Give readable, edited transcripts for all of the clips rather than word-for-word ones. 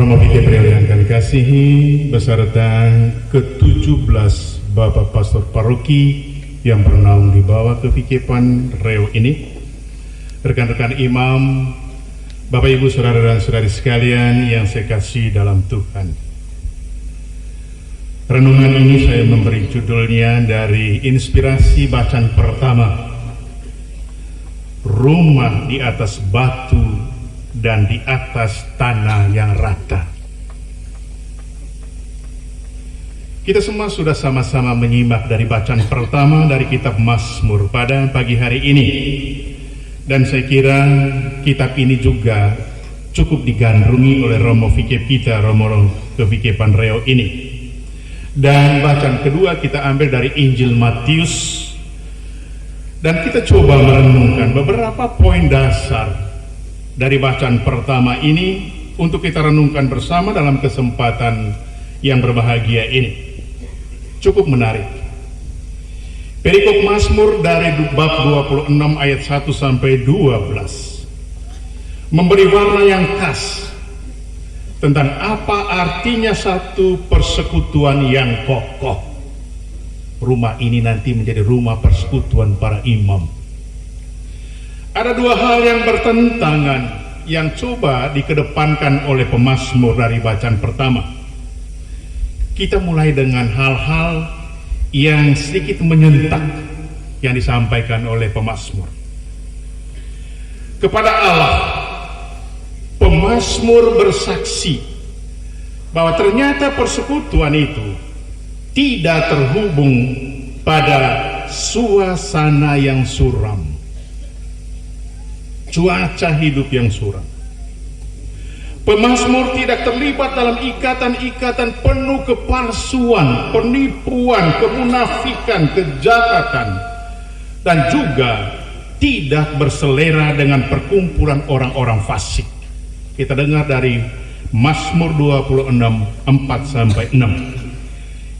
Romo Vike Priyo yang kami kasihi, beserta ke-17 Bapak Pastor Paroki yang bernaung di bawah kevikepan Reo ini, rekan-rekan imam, Bapak Ibu Saudara dan Saudari sekalian yang saya kasih dalam Tuhan. Renungan ini saya memberi judulnya dari inspirasi bacaan pertama, Rumah di atas batu dan di atas tanah yang rata. Kita semua sudah sama-sama menyimak dari bacaan pertama dari kitab Mazmur pada pagi hari ini. Dan saya kira kitab ini juga cukup digandrungi oleh Romo Vike kita, Romo Vike Panreo ini. Dan bacaan kedua kita ambil dari Injil Matius. Dan kita coba merenungkan beberapa poin dasar dari bacaan pertama ini untuk kita renungkan bersama dalam kesempatan yang berbahagia ini. Cukup menarik. Perikop Mazmur dari bab 26 ayat 1 sampai 12 memberi warna yang khas tentang apa artinya satu persekutuan yang kokoh. Rumah ini nanti menjadi rumah persekutuan para imam. Ada dua hal yang bertentangan yang coba dikedepankan oleh pemazmur dari bacaan pertama. Kita mulai dengan hal-hal yang sedikit menyentak yang disampaikan oleh pemazmur. Kepada Allah, pemazmur bersaksi bahwa ternyata persekutuan itu tidak terhubung pada suasana yang suram, cuaca hidup yang suram. Pemazmur tidak terlibat dalam ikatan-ikatan penuh kepalsuan, penipuan, kemunafikan, kejahatan, dan juga tidak berselera dengan perkumpulan orang-orang fasik. Kita dengar dari Mazmur 26 4-6.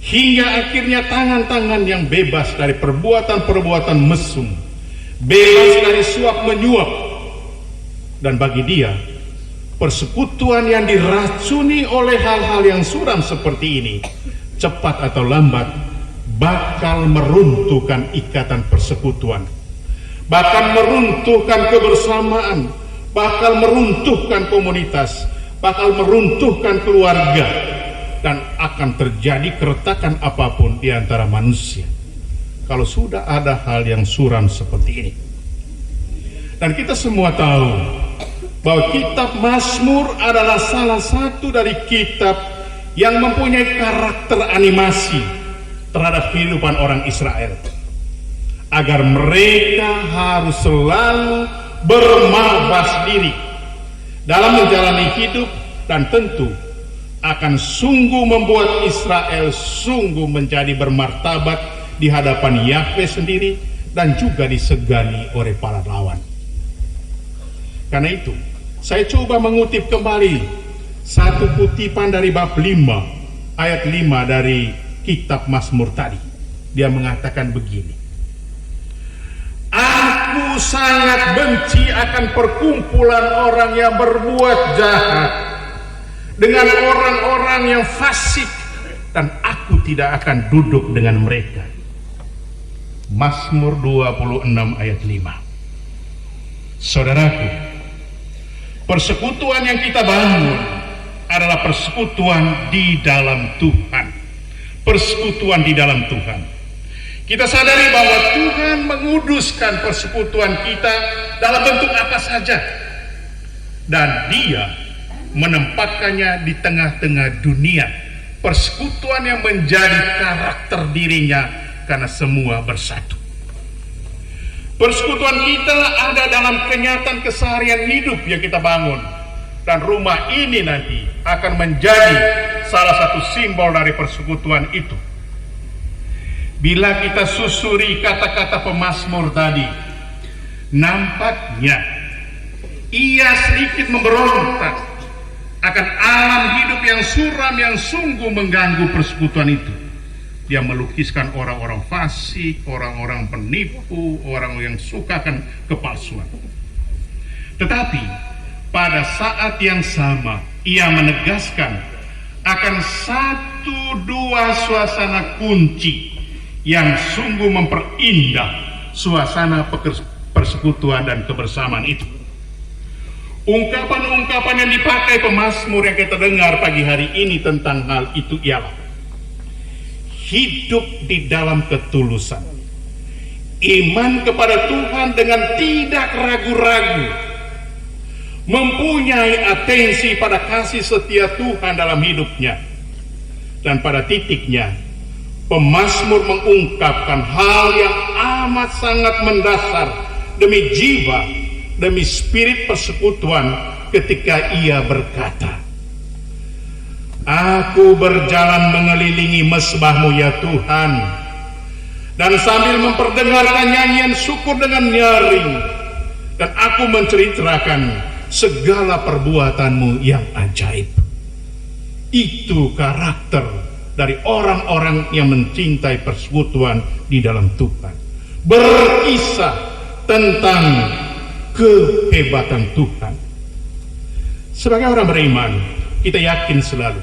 Hingga akhirnya tangan-tangan yang bebas dari perbuatan-perbuatan mesum, bebas dari suap menyuap. Dan bagi dia, persekutuan yang diracuni oleh hal-hal yang suram seperti ini, cepat atau lambat bakal meruntuhkan ikatan persekutuan, bahkan meruntuhkan kebersamaan, bakal meruntuhkan komunitas, bakal meruntuhkan keluarga, dan akan terjadi keretakan apapun di antara manusia kalau sudah ada hal yang suram seperti ini. Dan kita semua tahu bahwa kitab Mazmur adalah salah satu dari kitab yang mempunyai karakter animasi terhadap kehidupan orang Israel, agar mereka harus selalu bermabas diri dalam menjalani hidup, dan tentu akan sungguh membuat Israel sungguh menjadi bermartabat di hadapan Yahweh sendiri dan juga disegani oleh para lawan. Karena itu, saya coba mengutip kembali satu kutipan dari bab 5 ayat 5 dari kitab Mazmur tadi. Dia mengatakan begini: Aku sangat benci akan perkumpulan orang yang berbuat jahat dengan orang-orang yang fasik, dan aku tidak akan duduk dengan mereka. Mazmur 26 ayat 5. Saudaraku, persekutuan yang kita bangun adalah persekutuan di dalam Tuhan. Persekutuan di dalam Tuhan. Kita sadari bahwa Tuhan menguduskan persekutuan kita dalam bentuk apa saja, dan Dia menempatkannya di tengah-tengah dunia. Persekutuan yang menjadi karakter dirinya karena semua bersatu. Persekutuan kita ada dalam kenyataan keseharian hidup yang kita bangun, dan rumah ini nanti akan menjadi salah satu simbol dari persekutuan itu. Bila kita susuri kata-kata pemazmur tadi, nampaknya ia sedikit memberontak akan alam hidup yang suram yang sungguh mengganggu persekutuan itu. Dia melukiskan orang-orang fasik, orang-orang penipu, orang yang sukakan kepalsuan. Tetapi pada saat yang sama, ia menegaskan akan satu dua suasana kunci yang sungguh memperindah suasana persekutuan dan kebersamaan itu. Ungkapan-ungkapan yang dipakai pemazmur yang kita dengar pagi hari ini tentang hal itu ialah hidup di dalam ketulusan, iman kepada Tuhan dengan tidak ragu-ragu, mempunyai atensi pada kasih setia Tuhan dalam hidupnya. Dan pada titiknya pemazmur mengungkapkan hal yang amat sangat mendasar demi jiwa, demi spirit persekutuan ketika ia berkata, "Aku berjalan mengelilingi mesbah-Mu ya Tuhan, dan sambil memperdengarkan nyanyian syukur dengan nyaring, dan aku menceritakan segala perbuatan-Mu yang ajaib." Itu karakter dari orang-orang yang mencintai persekutuan di dalam Tuhan. Berkisah tentang kehebatan Tuhan. Sebagai orang beriman, kita yakin selalu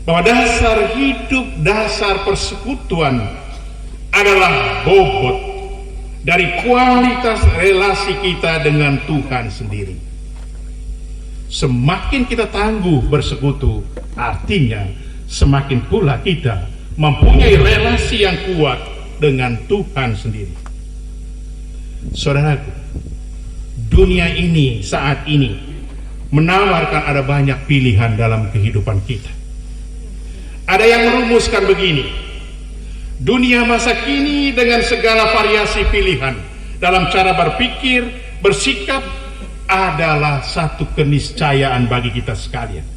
bahwa dasar hidup, dasar persekutuan adalah bobot dari kualitas relasi kita dengan Tuhan sendiri. Semakin kita tangguh bersekutu, artinya semakin pula kita mempunyai relasi yang kuat dengan Tuhan sendiri. Saudaraku, dunia ini saat ini menawarkan ada banyak pilihan dalam kehidupan kita. Ada yang merumuskan begini: dunia masa kini dengan segala variasi pilihan dalam cara berpikir, bersikap adalah satu keniscayaan bagi kita sekalian.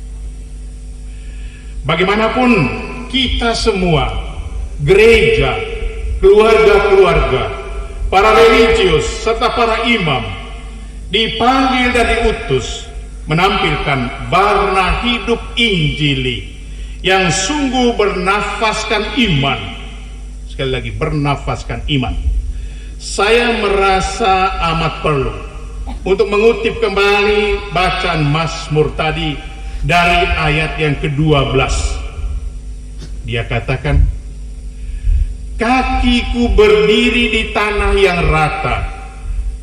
Bagaimanapun kita semua, gereja, keluarga-keluarga, para religius, serta para imam dipanggil dan diutus menampilkan warna hidup Injili yang sungguh bernafaskan iman. Sekali lagi, bernafaskan iman. Saya merasa amat perlu untuk mengutip kembali bacaan Mazmur tadi dari ayat yang ke-12. Dia katakan, "Kakiku berdiri di tanah yang rata,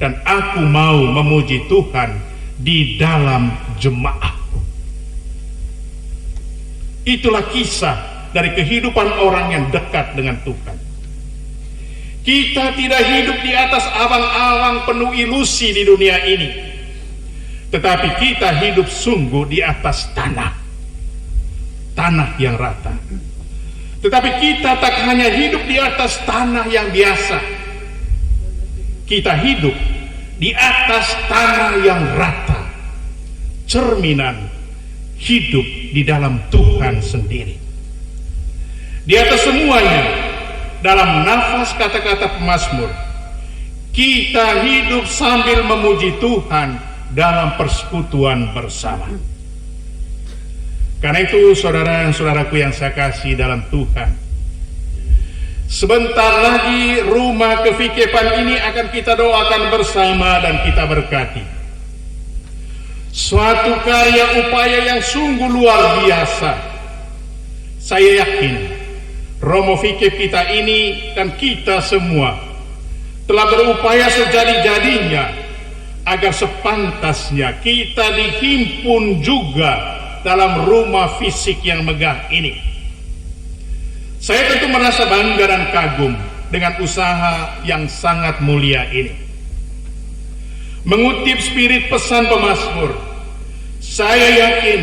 dan aku mau memuji Tuhan di dalam jemaatku." Itulah kisah dari kehidupan orang yang dekat dengan Tuhan. Kita tidak hidup di atas awang-awang penuh ilusi di dunia ini, tetapi kita hidup sungguh di atas tanah yang rata. Tetapi kita tak hanya hidup di atas tanah yang biasa, kita hidup di atas tanah yang rata, cerminan hidup di dalam Tuhan sendiri. Di atas semuanya, dalam nafas kata-kata pemazmur, kita hidup sambil memuji Tuhan dalam persekutuan bersama. Karena itu, saudara-saudaraku yang saya kasih dalam Tuhan, sebentar lagi rumah kefikepan ini akan kita doakan bersama dan kita berkati. Suatu karya upaya yang sungguh luar biasa. Saya yakin Romo Fikep kita ini dan kita semua telah berupaya sejadi-jadinya agar sepantasnya kita dihimpun juga dalam rumah fisik yang megah ini. Saya tentu merasa bangga dan kagum dengan usaha yang sangat mulia ini. Mengutip spirit pesan pemazmur, saya yakin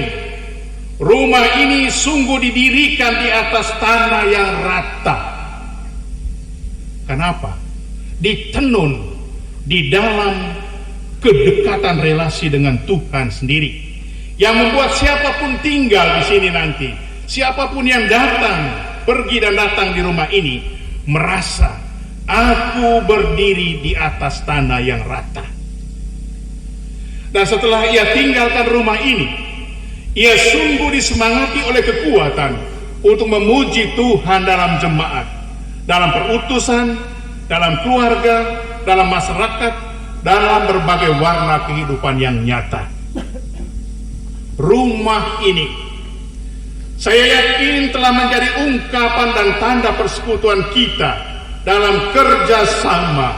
rumah ini sungguh didirikan di atas tanah yang rata. Kenapa? Ditenun di dalam kedekatan relasi dengan Tuhan sendiri, yang membuat siapapun tinggal di sini nanti, siapapun yang datang, pergi dan datang di rumah ini, merasa aku berdiri di atas tanah yang rata. Dan setelah ia tinggalkan rumah ini, ia sungguh disemangati oleh kekuatan untuk memuji Tuhan dalam jemaat, dalam perutusan, dalam keluarga, dalam masyarakat, dalam berbagai warna kehidupan yang nyata. rumah ini, saya yakin telah menjadi ungkapan dan tanda persekutuan kita dalam kerjasama,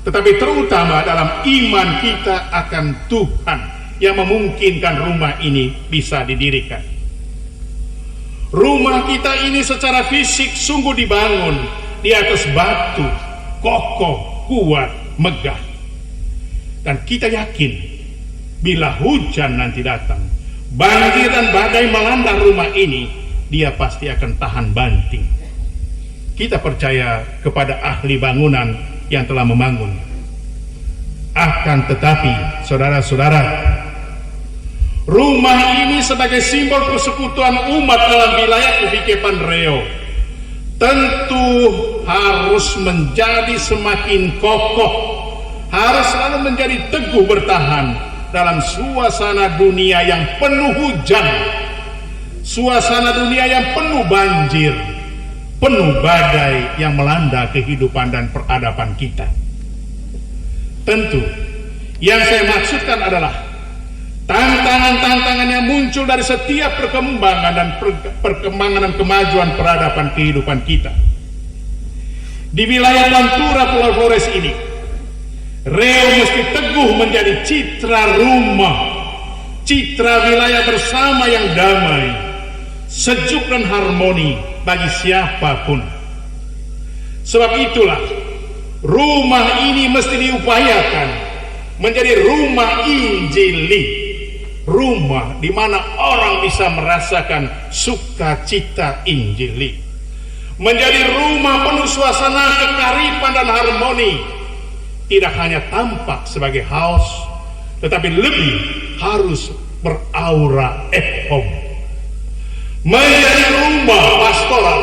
tetapi terutama dalam iman kita akan Tuhan yang memungkinkan rumah ini bisa didirikan. Rumah kita ini secara fisik sungguh dibangun di atas batu, kokoh, kuat, megah. Dan kita yakin bila hujan nanti datang, banjir dan badai melanda rumah ini, dia pasti akan tahan banting. Kita percaya kepada ahli bangunan yang telah membangun. Akan tetapi, saudara-saudara, rumah ini sebagai simbol persekutuan umat dalam wilayah Kefikepan Reo tentu harus menjadi semakin kokoh, harus selalu menjadi teguh bertahan dalam suasana dunia yang penuh hujan, suasana dunia yang penuh banjir, penuh badai yang melanda kehidupan dan peradaban kita. Tentu yang saya maksudkan adalah tantangan-tantangan yang muncul dari setiap perkembangan dan kemajuan peradaban kehidupan kita. Di wilayah Pantura Pulau Flores ini, Reo mesti teguh menjadi citra rumah, citra wilayah bersama yang damai, sejuk dan harmoni bagi siapapun. Sebab itulah rumah ini mesti diupayakan menjadi rumah Injili, rumah di mana orang bisa merasakan sukacita Injili, menjadi rumah penuh suasana kekaripan dan harmoni, tidak hanya tampak sebagai haus, tetapi lebih harus beraura home, menjadi rumah pastoral,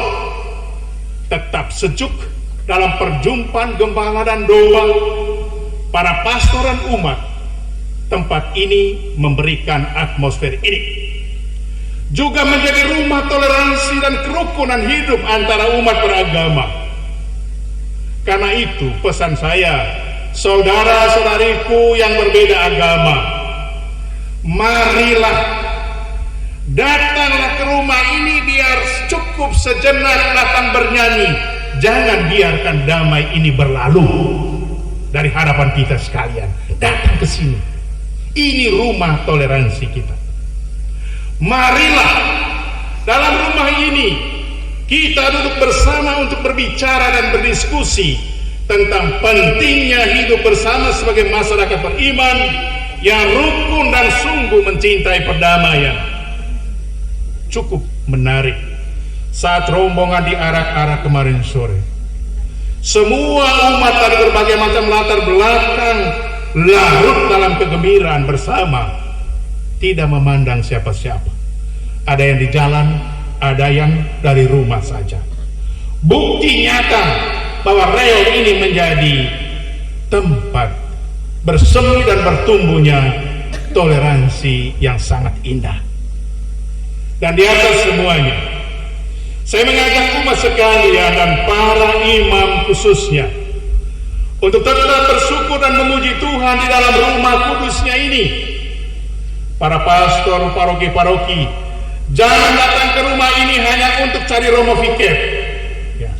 tetap sejuk dalam perjumpaan gembala dan doa para pastor dan umat. Tempat ini memberikan atmosfer ini juga menjadi rumah toleransi dan kerukunan hidup antara umat beragama. Karena itu pesan saya, saudara-saudariku yang berbeda agama, marilah datanglah ke rumah ini, biar cukup sejenak datang bernyanyi. Jangan biarkan damai ini berlalu dari hadapan kita sekalian. Datang ke sini. Ini rumah toleransi kita. Marilah dalam rumah ini kita duduk bersama untuk berbicara dan berdiskusi tentang pentingnya hidup bersama sebagai masyarakat beriman yang rukun dan sungguh mencintai perdamaian. Cukup menarik saat rombongan diarak-arak kemarin sore. Semua umat dari berbagai macam latar belakang larut dalam kegembiraan bersama, tidak memandang siapa-siapa. Ada yang di jalan, ada yang dari rumah saja. Bukti nyata bahwa Reo ini menjadi tempat bersemi dan bertumbuhnya toleransi yang sangat indah. Dan di atas semuanya, saya mengajak umat sekalian dan para imam khususnya untuk tetap bersyukur dan memuji Tuhan di dalam rumah kudusnya ini. Para pastor paroki-paroki, jangan datang ke rumah ini hanya untuk cari romo fikir. Ya.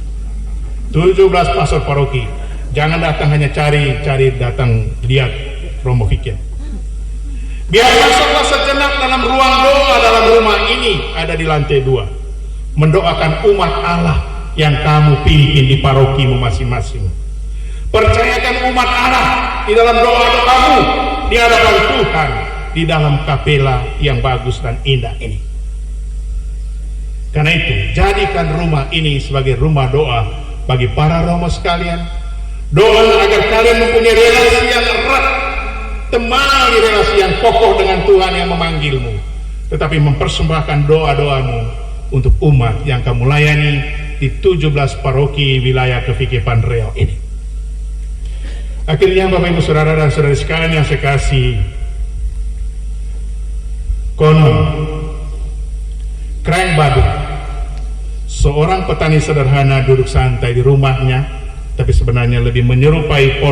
17 pastor paroki, jangan datang hanya cari datang lihat romo fikir. Biar masuklah sejenak dalam ruang doa dalam rumah ini, ada di lantai 2, mendoakan umat Allah yang kamu pimpin di parokimu masing-masing. Percayakan umat Allah di dalam doa-doamu di hadapan Tuhan, di dalam kapela yang bagus dan indah ini. Karena itu, jadikan rumah ini sebagai rumah doa bagi para romo sekalian. Doa agar kalian mempunyai relasi yang erat, temani relasi yang kokoh dengan Tuhan yang memanggilmu, tetapi mempersembahkan doa-doamu untuk umat yang kamu layani di 17 paroki wilayah Kefikepan Reo ini. Akhirnya Bapak Ibu Saudara dan Saudari sekalian yang saya kasih, konon Kreng Badung, seorang petani sederhana duduk santai di rumahnya, tapi sebenarnya lebih menyerupai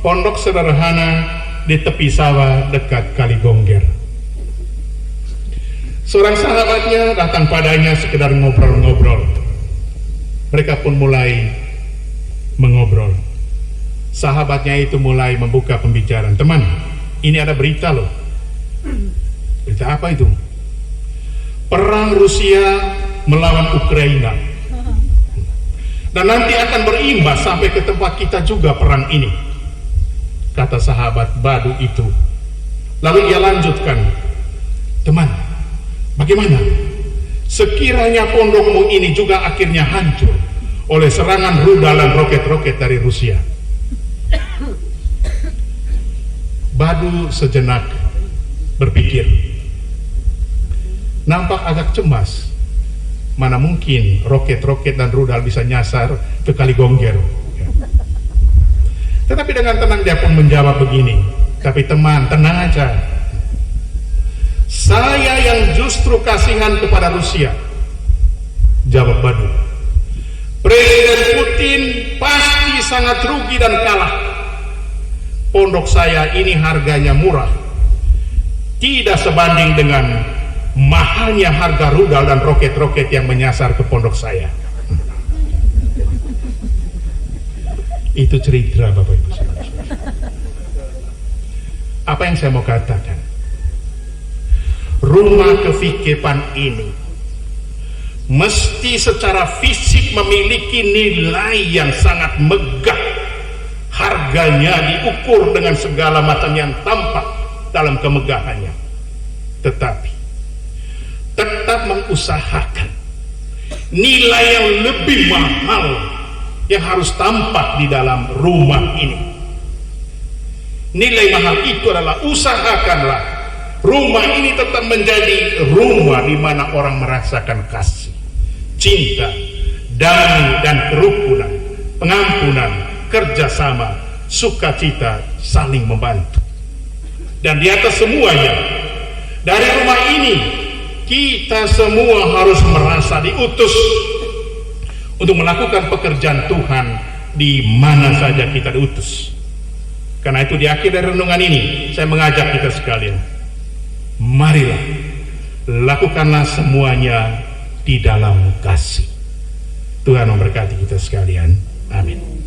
pondok sederhana di tepi sawah dekat Kali Gongger. Seorang sahabatnya datang padanya sekedar ngobrol-ngobrol. Mereka pun mulai mengobrol. Sahabatnya itu mulai membuka pembicaraan. Teman, ini ada berita loh. Berita apa itu? Perang Rusia melawan Ukraina. Dan nanti akan berimbas sampai ke tempat kita juga perang ini, kata sahabat Badu itu. Lalu ia lanjutkan, teman, bagaimana sekiranya pondokmu ini juga akhirnya hancur oleh serangan rudal dan roket-roket dari Rusia? Badu sejenak berpikir, nampak agak cemas. Mana mungkin roket-roket dan rudal bisa nyasar ke Kaligongger. Tetapi dengan tenang dia pun menjawab begini, tapi teman, tenang aja. Saya yang justru kasihan kepada Rusia, jawab Badu. Presiden Putin pasti sangat rugi dan kalah. Pondok saya ini harganya murah, tidak sebanding dengan mahalnya harga rudal dan roket-roket yang menyasar ke pondok saya. Itu cerita Bapak Ibu. Apa yang saya mau katakan? Rumah kefikepan ini mesti secara fisik memiliki nilai yang sangat megah. Harganya diukur dengan segala macam yang tampak dalam kemegahannya. Tetapi tetap mengusahakan nilai yang lebih mahal yang harus tampak di dalam rumah ini. Nilai mahal itu adalah usahakanlah rumah ini tetap menjadi rumah di mana orang merasakan kasih, cinta, damai dan kerukunan, pengampunan, kerjasama, sukacita, saling membantu. Dan di atas semuanya, dari rumah ini kita semua harus merasa diutus untuk melakukan pekerjaan Tuhan di mana saja kita diutus. Karena itu di akhir dari renungan ini saya mengajak kita sekalian, marilah lakukanlah semuanya di dalam kasih. Tuhan memberkati kita sekalian. Amin.